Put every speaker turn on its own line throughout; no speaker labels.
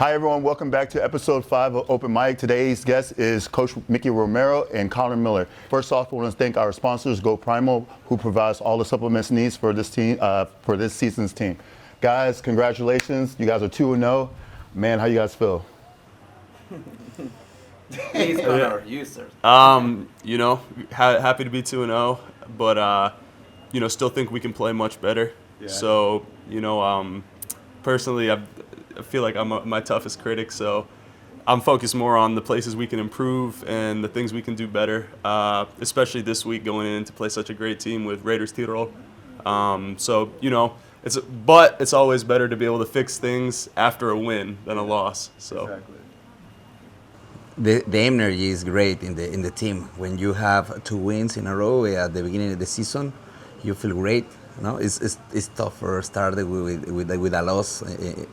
Hi everyone, welcome back to episode 5 of Open Mic. Today's guest is Coach Micky Romero and Conor Miller. First off, I want to thank our sponsors, Go Primal, who provides all the supplements needs for this team, for this season's team. Guys, congratulations. You guys are 2-0. Man, how you guys feel?
Please, Conor, you sir.
Happy to be 2-0, but still think we can play much better. Yeah. So, personally, I feel like I'm my toughest critic, so I'm focused more on the places we can improve and the things we can do better, especially this week going in to play such a great team with Raiders Tirol. It's always better to be able to fix things after a win than a loss. So.
Exactly.
The energy is great in the team. When you have 2 wins in a row at the beginning of the season, you feel great. No, it's tougher started with a loss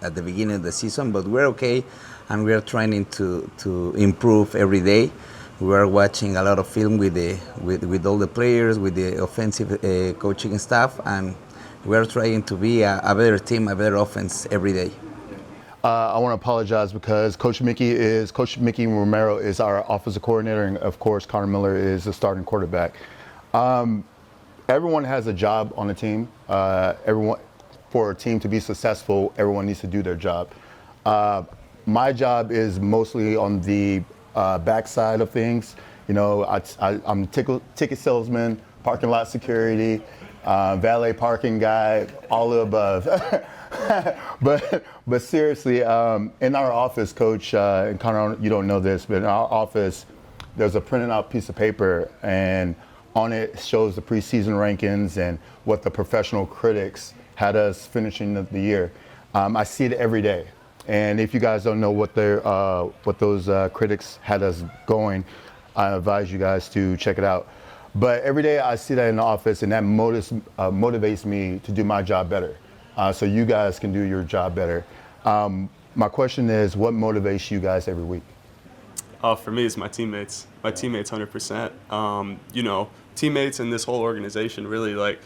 at the beginning of the season, but we're okay, and we are trying to improve every day. We are watching a lot of film with all the players, with the offensive coaching staff, and we are trying to be a better team, a better offense every day.
I want to apologize because Coach Micky Romero is our offensive coordinator, and of course Conor Miller is the starting quarterback. Everyone has a job on the team. For a team to be successful, everyone needs to do their job. My job is mostly on the backside of things. I'm ticket salesman, parking lot security, valet parking guy, all the above. but seriously, in our office, Coach, and Conor, you don't know this, but in our office, there's a printed out piece of paper, and on it shows the preseason rankings and what the professional critics had us finishing the year. I see it every day, and if you guys don't know what those critics had us going, I advise you guys to check it out. But every day I see that in the office, and that motivates me to do my job better, so you guys can do your job better. My question is, what motivates you guys every week?
For me, it's my teammates. My teammates, 100%. Teammates in this whole organization, really, like,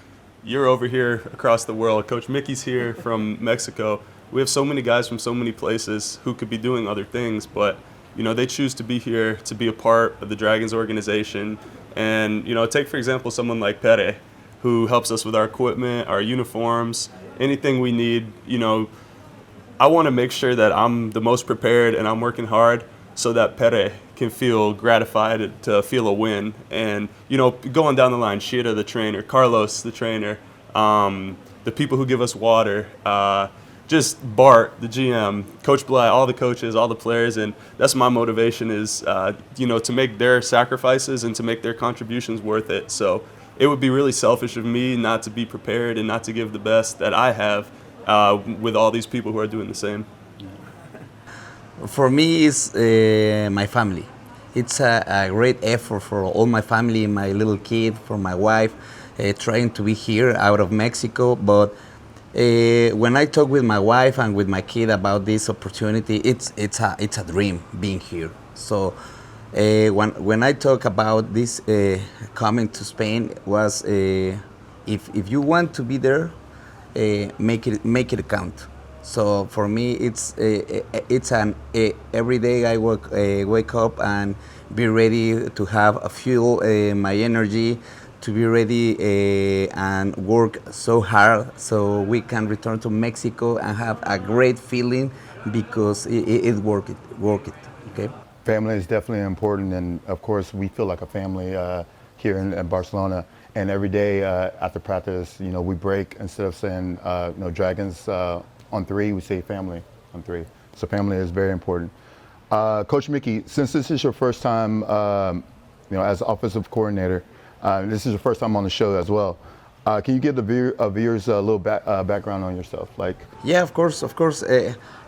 you're over here across the world. Coach Micky's here from Mexico. We have so many guys from so many places who could be doing other things, but, they choose to be here to be a part of the Dragons organization. And, take, for example, someone like Pere, who helps us with our equipment, our uniforms, anything we need. I want to make sure that I'm the most prepared and I'm working hard so that Pere can feel gratified to feel a win. And, going down the line, Shira, the trainer, Carlos, the trainer, the people who give us water, just Bart, the GM, Coach Bly, all the coaches, all the players. And that's my motivation is, to make their sacrifices and to make their contributions worth it. So it would be really selfish of me not to be prepared and not to give the best that I have with all these people who are doing the same.
For me, it's my family. It's a great effort for all my family, my little kid, for my wife, trying to be here out of Mexico. But when I talk with my wife and with my kid about this opportunity, it's a dream being here. So when I talk about this coming to Spain, was if you want to be there, make it count. So for me, it's every day I wake up and be ready to have a fuel, my energy, to be ready and work so hard so we can return to Mexico and have a great feeling because it work it. Okay.
Family is definitely important, and of course we feel like a family here in Barcelona. And every day after practice, we break. Instead of saying Dragons on 3, we say family on 3. So family is very important. Coach Micky, since this is your first time, as offensive coordinator, this is your first time on the show as well. Can you give the viewers a little background on yourself?
Yeah, of course.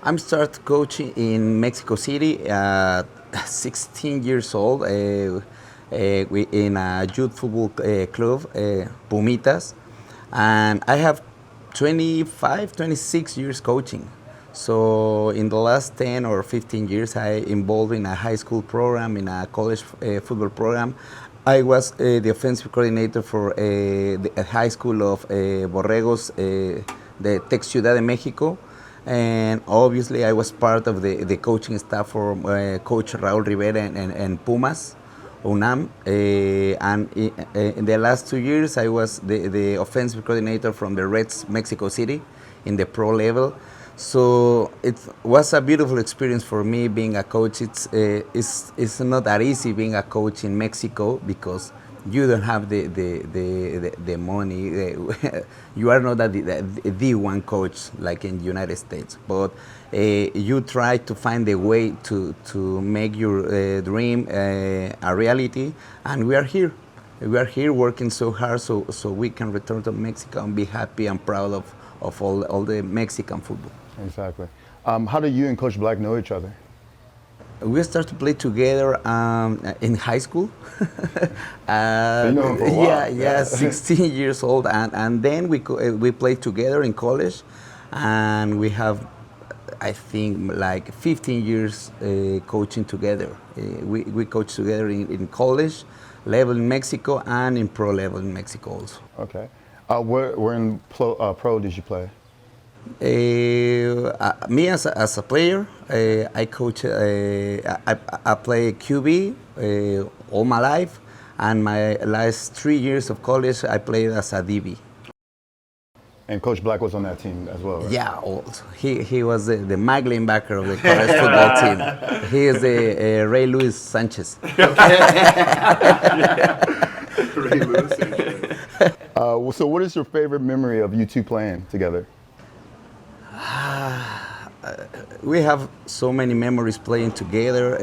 I'm started coaching in Mexico City at 16 years old in a youth football club, Pumitas, and I have 26 years coaching. So in the last 10 or 15 years, I involved in a high school program, in a college football program. I was the offensive coordinator for the high school of Borregos, the Tech Ciudad de Mexico. And obviously, I was part of the coaching staff for Coach Raúl Rivera and Pumas, UNAM. In the last 2 years, I was the offensive coordinator from the Reds Mexico City in the pro level. So it was a beautiful experience for me being a coach. It's not that easy being a coach in Mexico because you don't have the money. You are not the one coach like in the United States, but you try to find a way to make your dream a reality, and we are here. We are here working so hard so we can return to Mexico and be happy and proud of all the Mexican football.
Exactly. How do you and Coach Black know each other?
We started to play together in high school.
So you know him for a while.
Yeah, 16 years old, and then we played together in college, and we have, I think, like 15 years coaching together. We coached together in college level in Mexico and in pro level in Mexico also.
Okay. Where in pro did you play?
Me as a player, I coach. I play QB all my life, and my last 3 years of college I played as a DB.
And Coach Black was on that team as well, right?
Yeah, also. He was the mag linebacker of the college football team. He is the Ray Luis Sanchez.
Ray Lewis.
So what is your favorite memory of you two playing together?
We have so many memories playing together.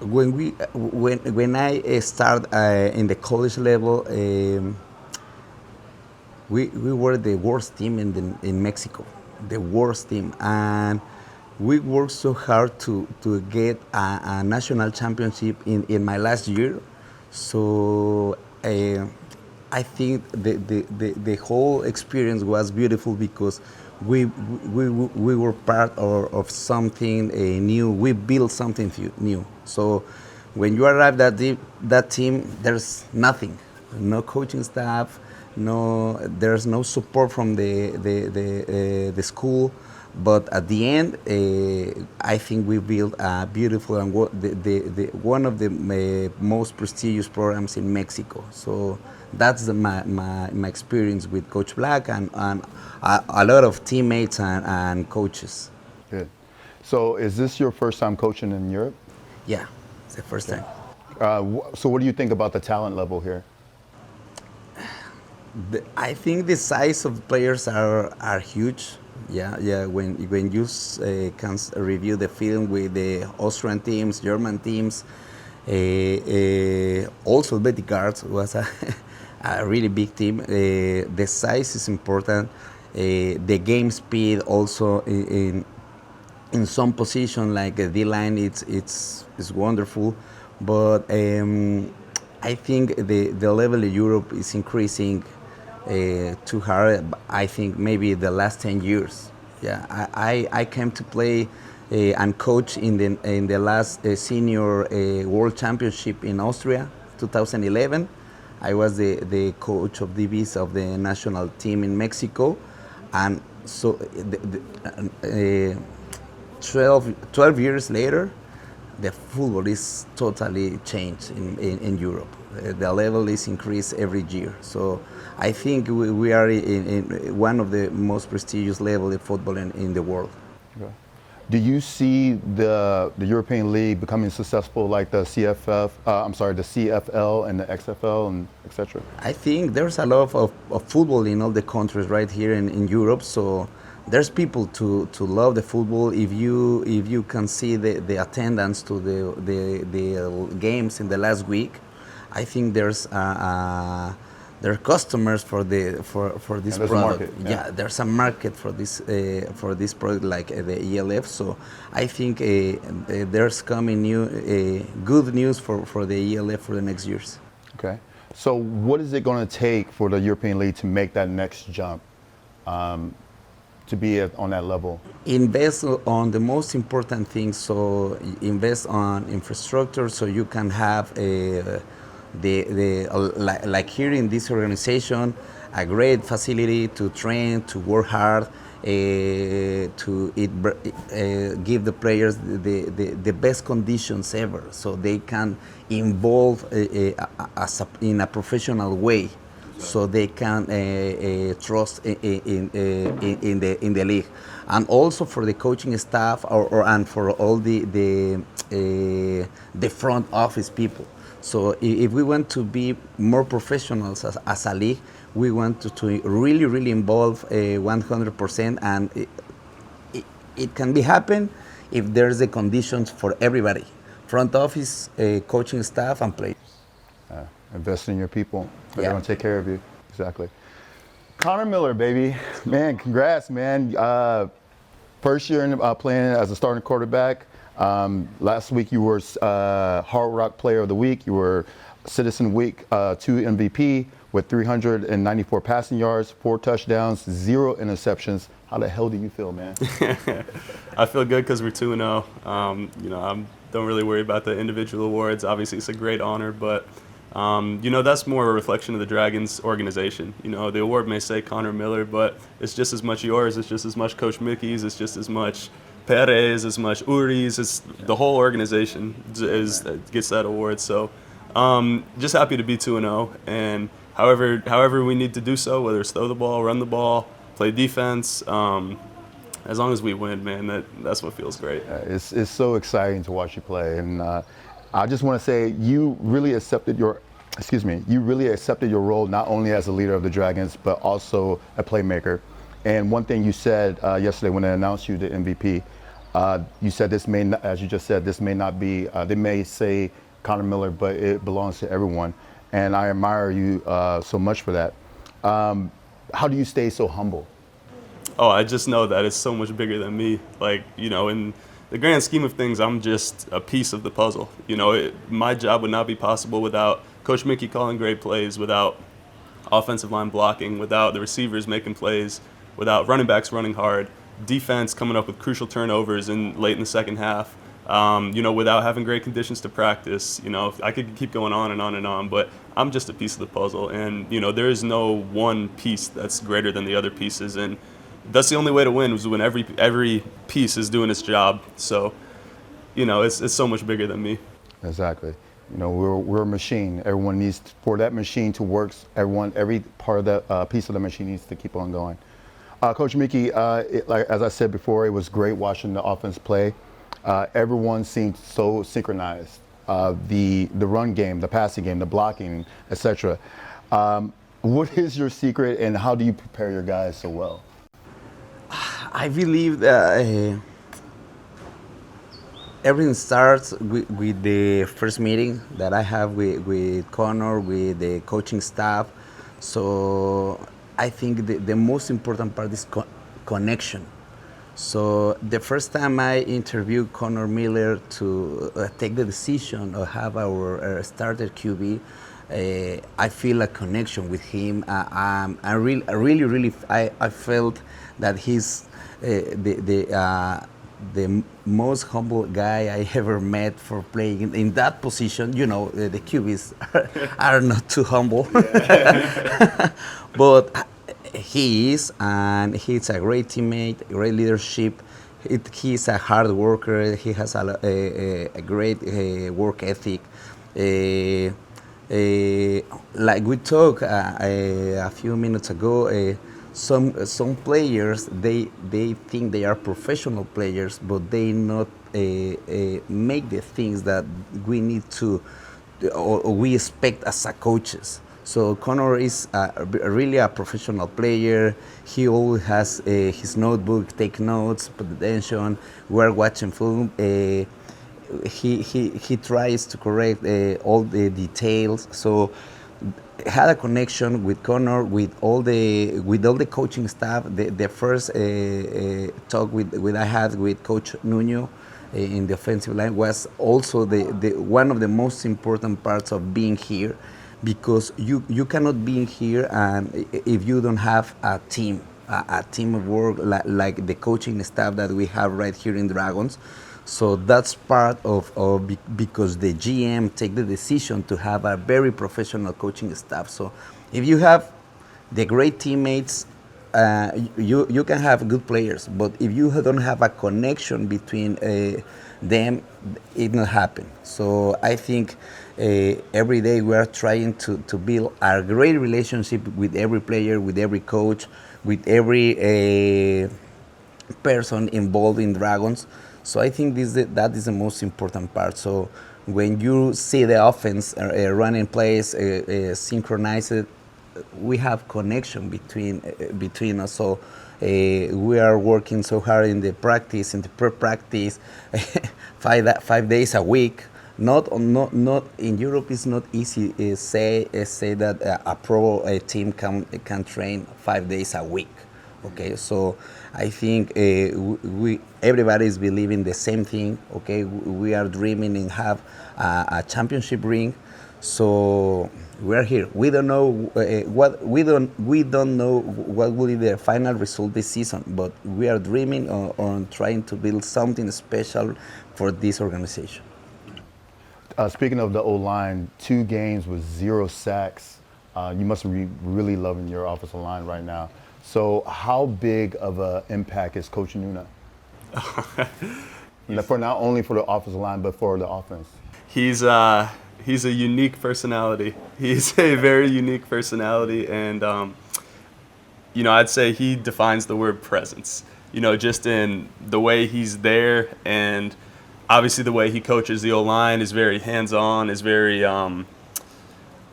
When I start in the college level, we were the worst team in Mexico, the worst team, and we worked so hard to get a national championship in my last year. So I think the whole experience was beautiful because we were part of something new. We built something new. So when you arrive at that team, there's nothing, no coaching staff, there's no support from the school. But at the end, I think we built a beautiful and one of the most prestigious programs in Mexico. So that's my experience with Coach Black and a lot of teammates and coaches.
Good. So is this your first time coaching in Europe?
Yeah, it's the first time.
So what do you think about the talent level here?
I think the size of players are huge. Yeah. When you can review the film with the Austrian teams, German teams, also Betty Guards was a really big team. The size is important. The game speed also in some position like the D-line it's wonderful, but I think the level in Europe is increasing too hard. I think maybe the last 10 years. Yeah, I came to play and coach in the last senior world championship in Austria, 2011. I was the coach of DBs of the national team in Mexico, and so 12 years later, the football is totally changed in Europe. The level is increased every year. So I think we are in one of the most prestigious levels of football in the world.
Okay. Do you see the European League becoming successful like the the CFL and the XFL and etc.?
I think there's a lot of football in all the countries right here in Europe. So there's people to love the football. If you can see the attendance to the games in the last week, I think there are customers for this product.
Market, yeah.
There's a market for this product like the ELF. So I think there's coming good news for the ELF for the next years.
Okay. So what is it going to take for the European League to make that next jump, to be on that level?
Invest on the most important things. So invest on infrastructure so you can have like here in this organization, a great facility to train, to work hard, give the players the best conditions ever, so they can involve in a professional way, so they can trust in the league, and also for the coaching staff and for all the front office people. So if we want to be more professionals as a league, we want to really involve 100%, and it can be happen if there's the conditions for everybody, front office, coaching staff, and players.
Invest in your people. They're
Yeah.
going to take care of you. Exactly. Conor Miller, baby. Man, congrats, man. First year in, playing as a starting quarterback. Last week you were Hard Rock Player of the Week. You were Citizen Week 2 MVP with 394 passing yards, 4 touchdowns, 0 interceptions. How the hell do you feel, man?
I feel good because we're 2-0. You know, I don't really worry about the individual awards. Obviously, it's a great honor, but you know, that's more a reflection of the Dragons organization. You know, the award may say Conor Miller, but it's just as much yours. It's just as much Coach Micky's. It's just as much Perez, as much Uri's. It's the whole organization gets that award. So just happy to be 2-0. And however we need to do so, whether it's throw the ball, run the ball, play defense, as long as we win, man, that's what feels great.
It's so exciting to watch you play. And I just want to say you really accepted your role not only as a leader of the Dragons, but also a playmaker. And one thing you said yesterday when they announced you the MVP, you said this may not, as you just said, this may not be, they may say Conor Miller, but it belongs to everyone. And I admire you so much for that. How do you stay so humble?
Oh, I just know that it's so much bigger than me. Like, you know, in the grand scheme of things, I'm just a piece of the puzzle. You know, my job would not be possible without Coach Micky calling great plays, without offensive line blocking, without the receivers making plays, without running backs running hard, defense coming up with crucial turnovers late in the second half, you know, without having great conditions to practice. You know, I could keep going on and on and on, but I'm just a piece of the puzzle. And, you know, there is no one piece that's greater than the other pieces. And that's the only way to win, is when every piece is doing its job. So, you know, it's so much bigger than me. Exactly.
You know, we're a machine. Everyone needs, for that machine to work, every part of that piece of the machine needs to keep on going. Coach Micky, like as I said before, it was great watching the offense play. Everyone seemed so synchronized. The run game, the passing game, the blocking, etc. What is your secret, and how do you prepare your guys so well?
I believe that everything starts with the first meeting that I have with Conor, with the coaching staff. So I think the most important part is connection. So the first time I interviewed Conor Miller to take the decision of have our starter QB, I feel a connection with him. I really felt that he's the most humble guy I ever met for playing in that position. You know, the QBs are not too humble, but he is, and he's a great teammate, great leadership. He's a hard worker. He has a great work ethic. Like we talked a few minutes ago, some players they think they are professional players, but they not make the things that we need to or we expect as a coaches. So Conor is really a professional player. He always has his notebook, take notes, put attention. We're watching film. He tries to correct all the details. So had a connection with Conor, with all the coaching staff. The first talk I had with Coach Nuno in the offensive line was also the one of the most important parts of being here, because you cannot be here and if you don't have a team of work like the coaching staff that we have right here in Dragons. So that's part of because the GM take the decision to have a very professional coaching staff. So if you have the great teammates, you can have good players, but if you don't have a connection between them, it not happen. So I think every day we are trying to build a great relationship with every player, with every coach, with every person involved in Dragons. So I think that is the most important part. So when you see the offense running plays, synchronized, we have connection between us. So we are working so hard in the practice, in the pre-practice, 5 days a week. Not in Europe. It's not easy. Say that a pro team can train 5 days a week. Okay, so I think everybody is believing the same thing. Okay, we are dreaming and have a championship ring. So we are here. We don't know we don't know what will be the final result this season, but we are dreaming on trying to build something special for this organization.
Speaking of the O-line, 2 games with 0 sacks. You must be really loving your offensive line right now. So how big of an impact is Coach Nuna? For not only for the offensive line, but for the offense.
He's a unique personality. He's a very unique personality, and I'd say he defines the word presence. Just in the way he's there, and obviously the way he coaches the O-line is very hands-on, is very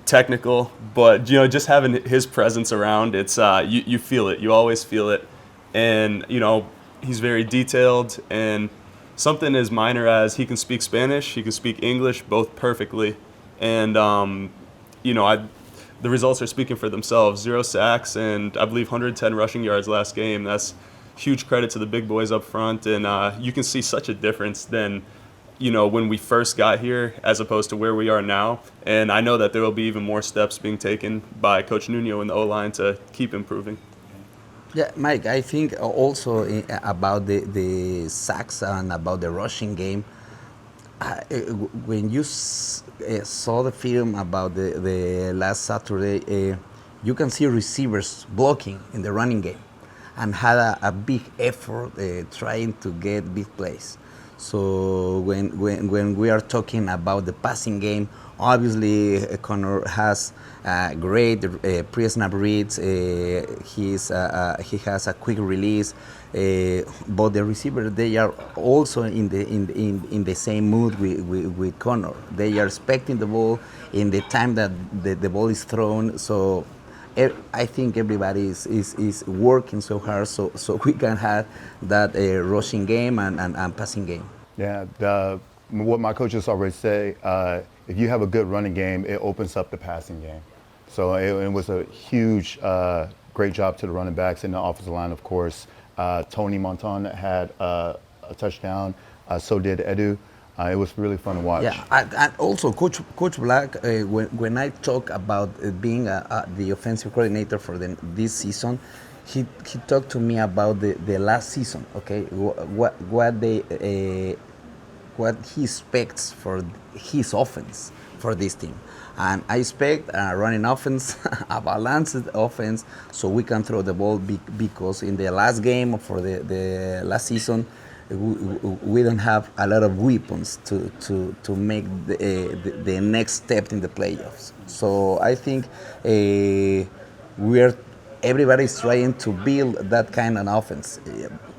technical. But just having his presence around, it's you feel it. You always feel it, and he's very detailed. And something as minor as he can speak Spanish, he can speak English, both perfectly. And, the results are speaking for themselves. 0 sacks and I believe 110 rushing yards last game. That's huge credit to the big boys up front. And you can see such a difference than, when we first got here as opposed to where we are now. And I know that there will be even more steps being taken by Coach Nuno and the O-line to keep improving.
Yeah, Mike, I think also about the sacks and about the rushing game, when you saw the film about the last Saturday, you can see receivers blocking in the running game and had a big effort trying to get big plays. So when we are talking about the passing game, obviously Conor has great pre-snap reads. He has a quick release, but the receivers, they are also in the same mood with Conor. They are expecting the ball in the time that the ball is thrown. So I think everybody is working so hard so we can have that rushing game and passing game.
Yeah, what my coaches always say, if you have a good running game, it opens up the passing game. So it was a huge, great job to the running backs and the offensive line, of course. Tony Monton had a touchdown, so did Edu. It was really fun to watch.
Yeah, and also Coach Black, when I talk about being the offensive coordinator for this season, he talked to me about the last season. Okay, what he expects for his offense for this team. And I expect a running offense, a balanced offense, so we can throw the ball because in the last game for the last season, we don't have a lot of weapons to make the next step in the playoffs. So I think everybody's trying to build that kind of offense.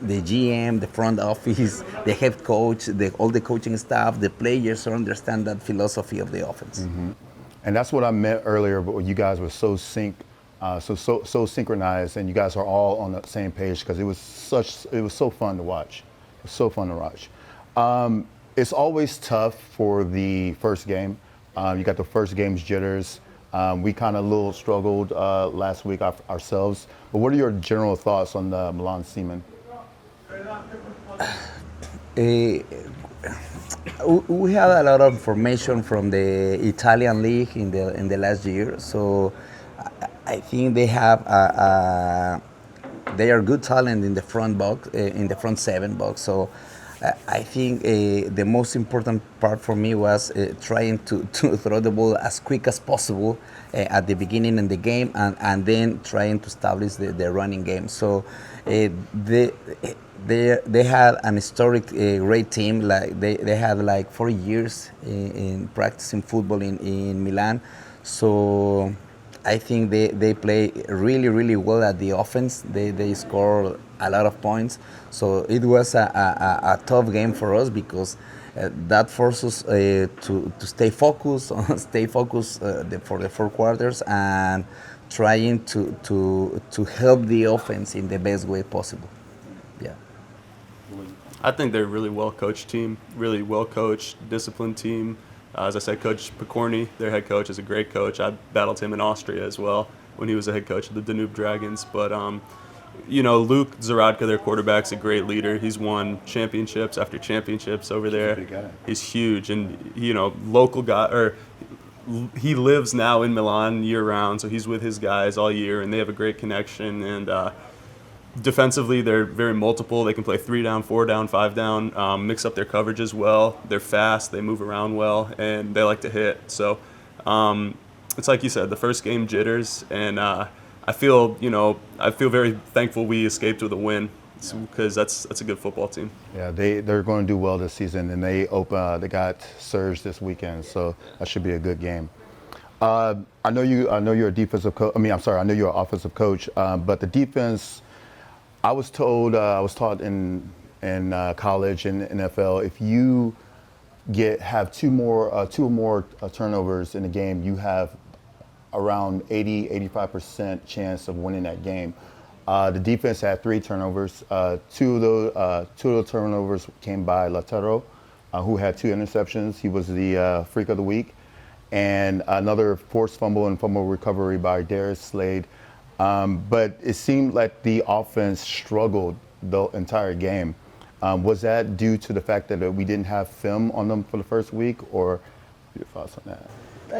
The GM, the front office, the head coach, all the coaching staff, the players understand that philosophy of the offense.
Mm-hmm. And that's what I meant earlier, but you guys were so synchronized, and you guys are all on the same page because it was so fun to watch. It was so fun to watch. It's always tough for the first game. You got the first game's jitters. We kind of a little struggled last week ourselves. But what are your general thoughts on the Milan Seaman?
We had a lot of information from the Italian league in the last year, so I think they have they are good talent in the front box, in the front 7 box. So I think the most important part for me was trying to throw the ball as quick as possible at the beginning in the game, and then trying to establish the running game. So they had an historic great team. Like they had like 4 years in practicing football in Milan. So I think they play really well at the offense. They score a lot of points. So it was a tough game for us because that forces us to stay focused, for the 4 quarters, and trying to help the offense in the best way possible. Yeah.
I think they're a really well-coached team, really well-coached, disciplined team. As I said, Coach Picorni, their head coach, is a great coach. I battled him in Austria as well when he was the head coach of the Danube Dragons. But, Luke Zaradka, their quarterback's a great leader. He's won championships after championships over there.
Big guy.
He's huge. And, local guy, or he lives now in Milan year-round, so he's with his guys all year, and they have a great connection. And defensively, they're very multiple. They can play 3 down, 4 down, 5 down, mix up their coverage as well. They're fast, they move around well, and they like to hit. So it's like you said, the first game jitters, and I feel very thankful we escaped with a win because that's a good football team.
Yeah, they're going to do well this season, and they got Surge this weekend, so that should be a good game. I know you're a defensive coach. I know you're an offensive coach, but the defense. I was taught in college and NFL, if you have two or more turnovers in a game, you have around 85% chance of winning that game. The defense had 3 turnovers. Two of those turnovers came by Latero, who had 2 interceptions. He was the freak of the week, and another forced fumble and fumble recovery by Darius Slade. But it seemed like the offense struggled the entire game. Was that due to the fact that we didn't have film on them for the first week, or your thoughts on that?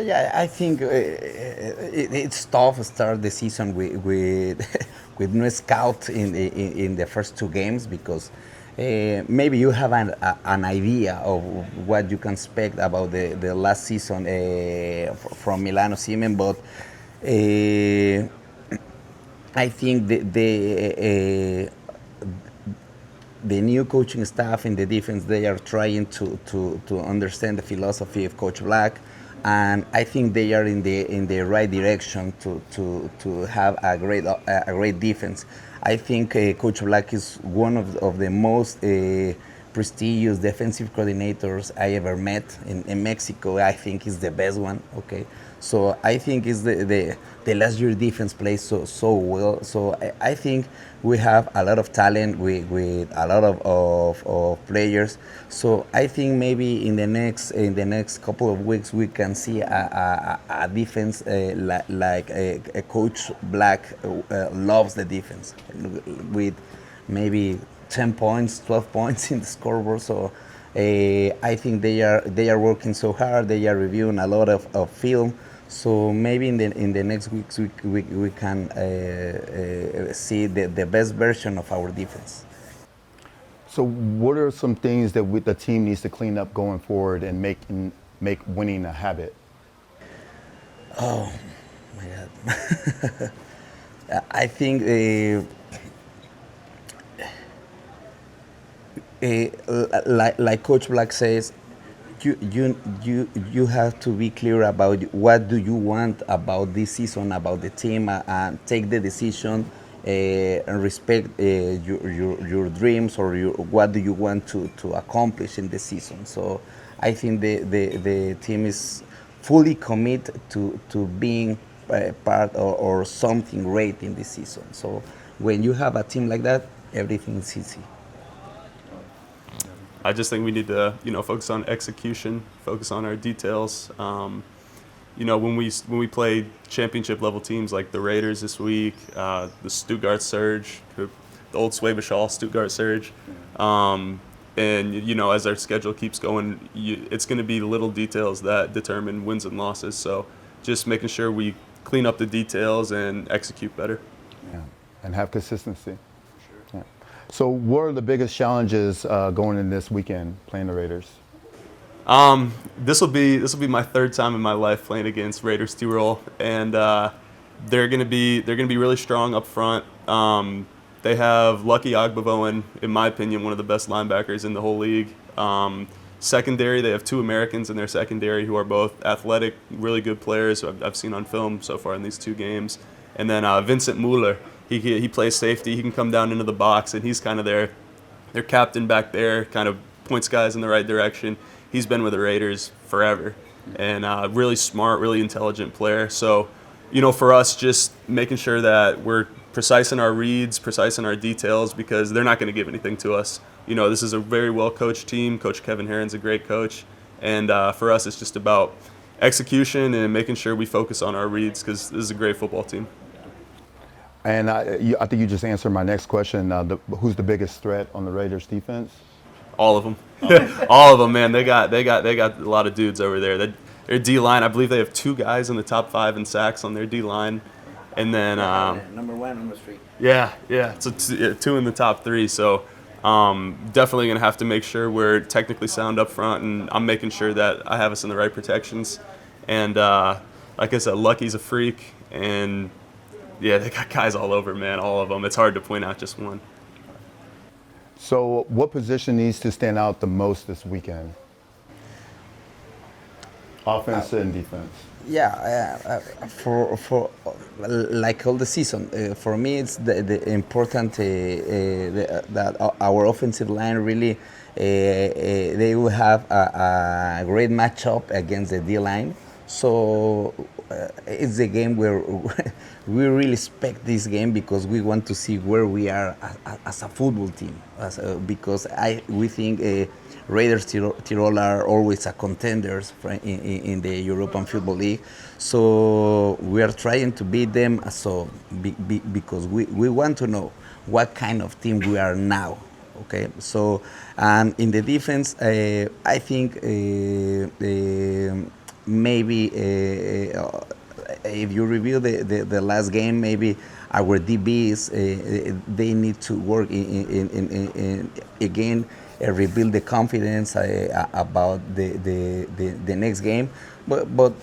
Yeah, I think it's tough to start the season with no scout in the first 2 games because maybe you have an idea of what you can expect about the last season from Milano Siemens, but I think the new coaching staff in the defense, they are trying to understand the philosophy of Coach Black, and I think they are in the right direction to have a great defense. I think Coach Black is one of the most prestigious defensive coordinators I ever met in Mexico. I think he's the best one. Okay, so I think it's the last year defense plays so well. So I think we have a lot of talent with a lot of players. So I think maybe in the next couple of weeks we can see a defense like a Coach Black loves the defense with maybe 10 points, 12 points in the scoreboard. So I think they are working so hard. They are reviewing a lot of film. So maybe in the next weeks we can see the best version of our defense.
So what are some things that the team needs to clean up going forward and make winning a habit?
Oh my God! I think. Like Coach Black says, you have to be clear about what do you want about this season, about the team, and take the decision and respect your dreams or what do you want to accomplish in the season. So I think the team is fully committed to being part or something great in this season. So when you have a team like that, everything is easy.
I just think we need to, focus on execution, focus on our details. When we play championship level teams like the Raiders this week, the Stuttgart Surge, the old Schwäbisch Hall Stuttgart Surge, and as our schedule keeps going, it's going to be little details that determine wins and losses. So just making sure we clean up the details and execute better.
Yeah, and have consistency. Sure. Yeah. So what are the biggest challenges going in this weekend playing the Raiders?
This will be my third time in my life playing against Raiders Tirol, and they're gonna be really strong up front. They have Lucky Agbovoen, in my opinion, one of the best linebackers in the whole league. Secondary, they have two Americans in their secondary who are both athletic, really good players who I've seen on film so far in these two games. And then Vincent Muller, he plays safety. He can come down into the box, and he's kind of their captain back there, kind of points guys in the right direction. He's been with the Raiders forever, and really smart, really intelligent player. So, for us, just making sure that we're precise in our reads, precise in our details, because they're not going to give anything to us. This is a very well-coached team. Coach Kevin Herron's a great coach. And for us, it's just about execution and making sure we focus on our reads, because this is a great football team.
And I think you just answered my next question. Who's the biggest threat on the Raiders defense?
All of them. All of them, man. They got a lot of dudes over there. Their D-line, I believe they have two guys in the top 5 in sacks on their D-line. And then
number 1, number 3.
Yeah. So 2 in the top 3. So definitely going to have to make sure we're technically sound up front, and I'm making sure that I have us in the right protections. And like I said, Lucky's a freak, and yeah, they got guys all over, man, all of them. It's hard to point out just one.
So what position needs to stand out the most this weekend? Offense and defense.
Yeah, for like all the season, for me it's the important that our offensive line really they will have a great matchup against the D line. So it's a game where we really expect this game, because we want to see where we are as a football team. Because we think Raiders Tirol are always a contenders in the European Football League. So we are trying to beat them. So because we want to know what kind of team we are now. Okay, so and in the defense, I think maybe if you review the last game, maybe our DBs they need to work in again rebuild the confidence about the next game. But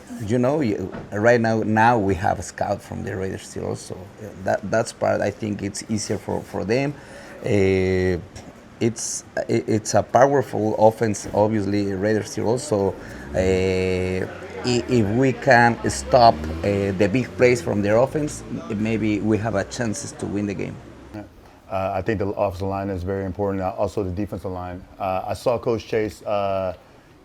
right now we have a scout from the Raiders still, so that's part. I think it's easier for them. It's a powerful offense, obviously Raiders still also. If we can stop the big plays from their offense, maybe we have a chances to win the game.
I think the offensive line is very important. Also, the defensive line. I saw Coach Chase,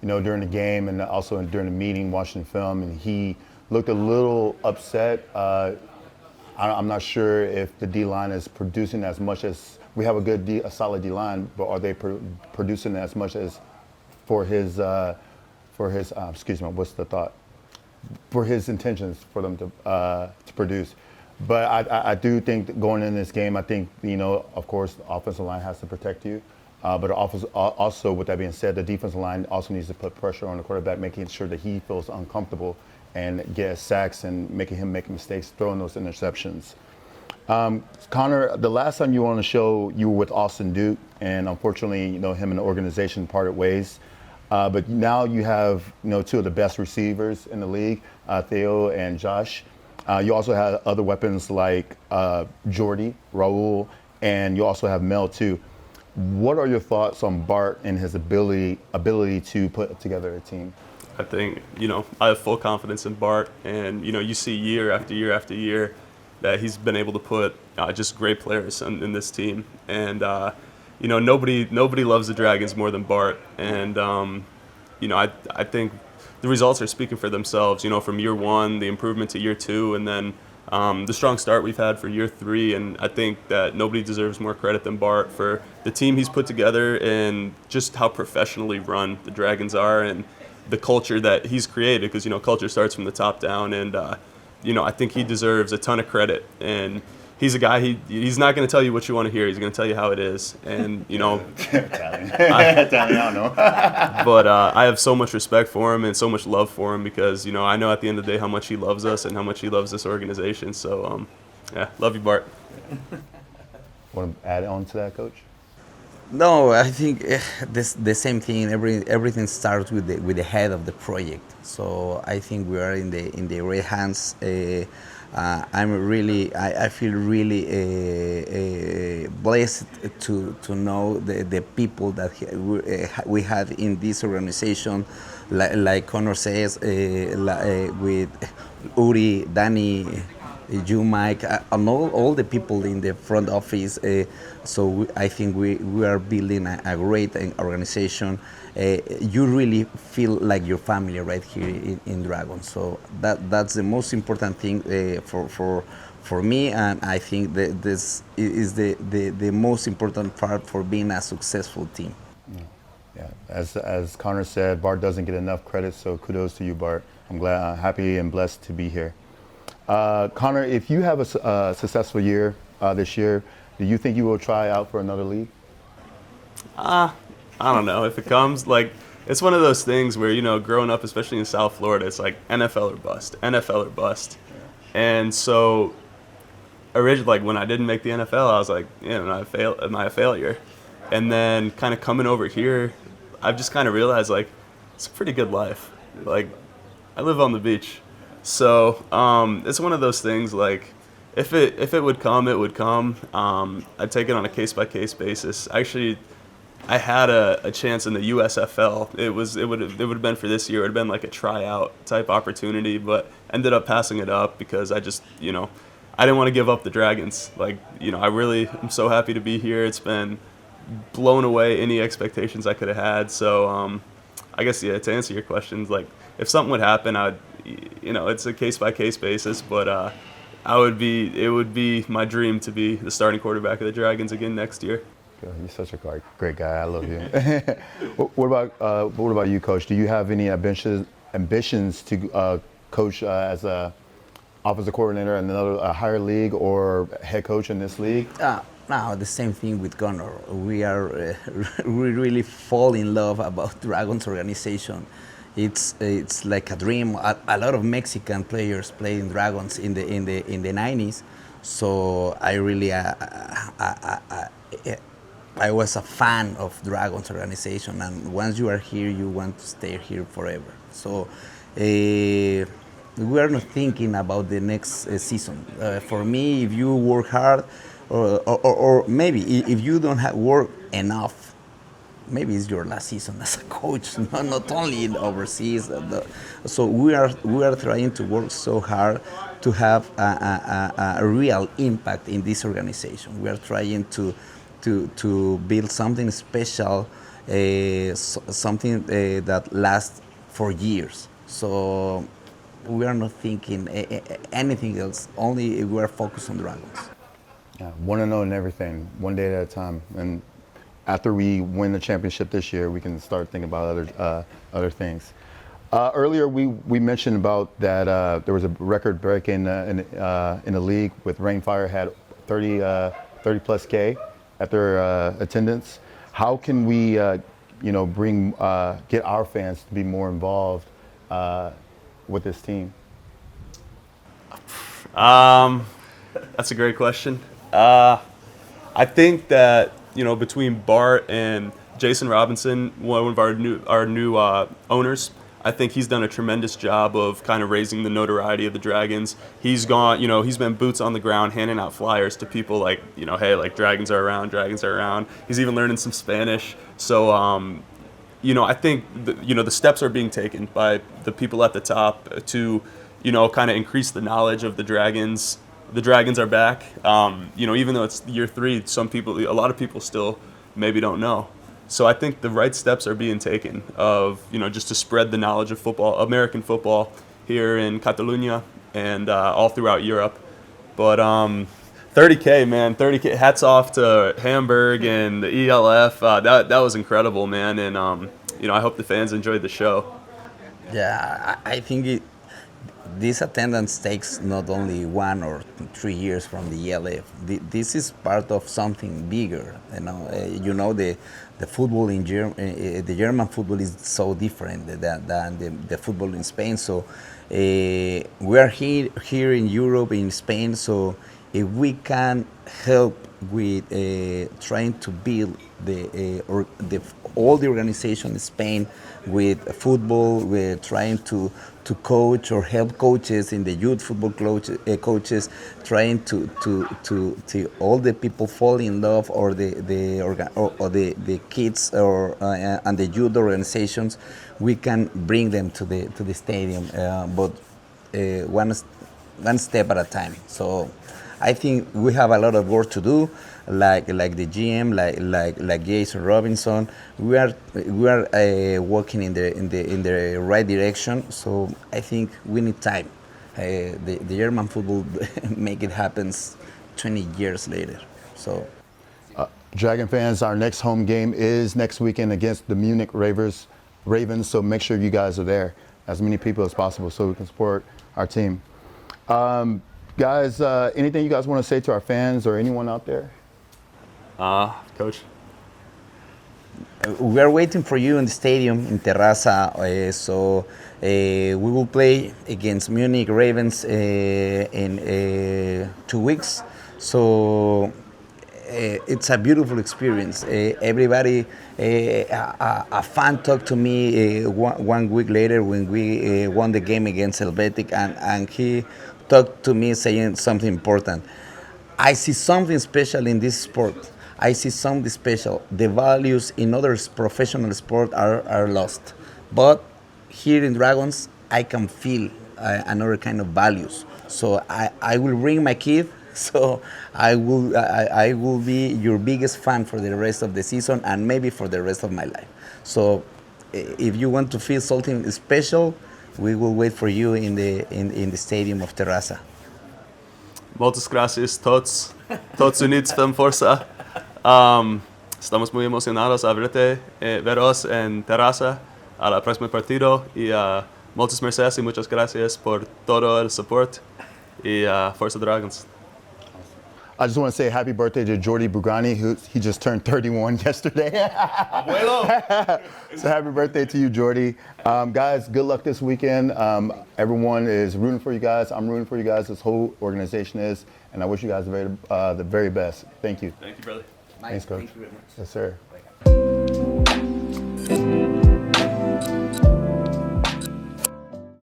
during the game and also during the meeting, watching the film, and he looked a little upset. I'm not sure if the D line is producing as much as we have a solid D line, but are they producing as much as for his what's the thought? For his intentions for them to produce. But I do think that going in this game, I think, of course, the offensive line has to protect you. But also, with that being said, the defensive line also needs to put pressure on the quarterback, making sure that he feels uncomfortable and get sacks and making him make mistakes, throwing those interceptions. Conor, the last time you were on the show, you were with Austin Duke, and unfortunately, him and the organization parted ways. But now you have, two of the best receivers in the league, Theo and Josh. You also have other weapons like Jordy, Raul, and you also have Mel too. What are your thoughts on Bart and his ability to put together a team?
I think, I have full confidence in Bart, and, you see year after year after year that he's been able to put just great players in this team. And, nobody loves the Dragons more than Bart. And, I think the results are speaking for themselves, from year 1, the improvement to year 2, and then the strong start we've had for year 3. And I think that nobody deserves more credit than Bart for the team he's put together and just how professionally run the Dragons are and the culture that he's created, because, culture starts from the top down. And, I think he deserves a ton of credit. And he's a guy, he's not going to tell you what you want to hear. He's going to tell you how it is. And,
Italian, I don't know.
But I have so much respect for him and so much love for him because, I know at the end of the day how much he loves us and how much he loves this organization. So, love you, Bart.
Want to add on to that, Coach?
No, I think the same thing. Everything starts with the head of the project. So I think we are in the right hands. I feel really blessed to know the people that we have in this organization, like Conor says, with Uri, Danny, you, Mike, and all the people in the front office. I think we are building a great organization. You really feel like your family right here in Dragon. So that's the most important thing for me, and I think that this is the most important part for being a successful team.
Yeah, as Connor said, Bart doesn't get enough credit, so kudos to you, Bart. I'm glad, happy and blessed to be here. Connor, if you have a successful year this year, do you think you will try out for another league?
I don't know if it comes. Like, it's one of those things where, you know, growing up, especially in South Florida, it's like NFL or bust, NFL or bust. And so originally, like, when I didn't make the NFL, I was like, am I a failure? And then kind of coming over here, I've just kind of realized, like, it's a pretty good life. Like, I live on the beach. So it's one of those things, like, if it would come, it would come. I'd take it on a case-by-case basis. Actually, I had a chance in the USFL. It would have been for this year. It would have been like a tryout type opportunity, but ended up passing it up because I just, you know, I didn't want to give up the Dragons. Like, you know, I really am so happy to be here. It's been blown away any expectations I could have had. So I guess, yeah, to answer your questions, like, if something would happen, you know, it's a case-by-case basis, but it would be my dream to be the starting quarterback of the Dragons again next year.
You're such a great guy. I love you. What about you, Coach? Do you have any ambitions to coach as a offensive coordinator in a higher league or head coach in this league?
No, the same thing with Conor. We really fall in love about Dragons organization. It's like a dream. A lot of Mexican players played in Dragons in the 90s. So I really I was a fan of Dragons organization, and once you are here, you want to stay here forever. So we are not thinking about the next season. For me, if you work hard, or maybe if you don't have work enough, maybe it's your last season as a coach, not only in overseas. So we are trying to work so hard to have a real impact in this organization. We are trying to build something special, something that lasts for years. So we are not thinking anything else. Only we are focused on Dragons.
Yeah, 1-0 in everything, one day at a time. And after we win the championship this year, we can start thinking about other things. Earlier, we mentioned about that there was a record break in the league with Rainfire had 30 plus K at their attendance. How can we, get our fans to be more involved with this team?
That's a great question. I think that, you know, between Bart and Jason Robinson, one of our new owners, I think he's done a tremendous job of kind of raising the notoriety of the Dragons. He's gone, you know, he's been boots on the ground handing out flyers to people like, you know, hey, like Dragons are around, Dragons are around. He's even learning some Spanish. So, you know, I think, the steps are being taken by the people at the top to, you know, kind of increase the knowledge of the Dragons. The Dragons are back. You know, even though it's year 3, a lot of people still maybe don't know. So I think the right steps are being taken of, you know, just to spread the knowledge of football, American football here in Catalonia and all throughout Europe. But 30K, man, 30K. Hats off to Hamburg and the ELF. That was incredible, man. And, you know, I hope the fans enjoyed the show.
Yeah, I think this attendance takes not only 1 or 3 years from the ELF. This is part of something bigger. The football in the German football is so different than the football in Spain. So we are here in Europe, in Spain. So if we can help with trying to build all the organization in Spain with football, we're trying to coach or help coaches in the youth football coaches, trying to all the people fall in love, or the kids or and the youth organizations, we can bring them to the stadium, but one step at a time. So I think we have a lot of work to do, like the GM, like Jason Robinson. We are working in the right direction. So I think we need time. The German football make it happen 20 years later. So.
Dragon fans, our next home game is next weekend against the Munich Ravens. So make sure you guys are there, as many people as possible, so we can support our team. Guys, anything you guys want to say to our fans or anyone out there?
Coach.
We are waiting for you in the stadium in Terraza. We will play against Munich Ravens in 2 weeks. So it's a beautiful experience. Everybody, a fan talked to me 1 week later when we won the game against Helvetic, and he talked to me saying something important. I see something special in this sport. I see something special. The values in other professional sport are lost. But here in Dragons, I can feel another kind of values. So I will bring my kid. So I will be your biggest fan for the rest of the season and maybe for the rest of my life. So if you want to feel something special, we will wait for you in the stadium of Terraza.
Muchas gracias todos unidos con fuerza. Estamos muy emocionados a veros en Terraza a la próxima partido, y muchas mercedes y muchas gracias por todo el support, y Forza Dragons.
I just want to say happy birthday to Jordi Bugrani, he just turned 31 yesterday. So happy birthday to you, Jordi. Guys, good luck this weekend. Everyone is rooting for you guys. I'm rooting for you guys. This whole organization is, and I wish you guys the very best. Thank you.
Thank you, brother.
Thanks, Coach.
Thank you very much.
Yes, sir.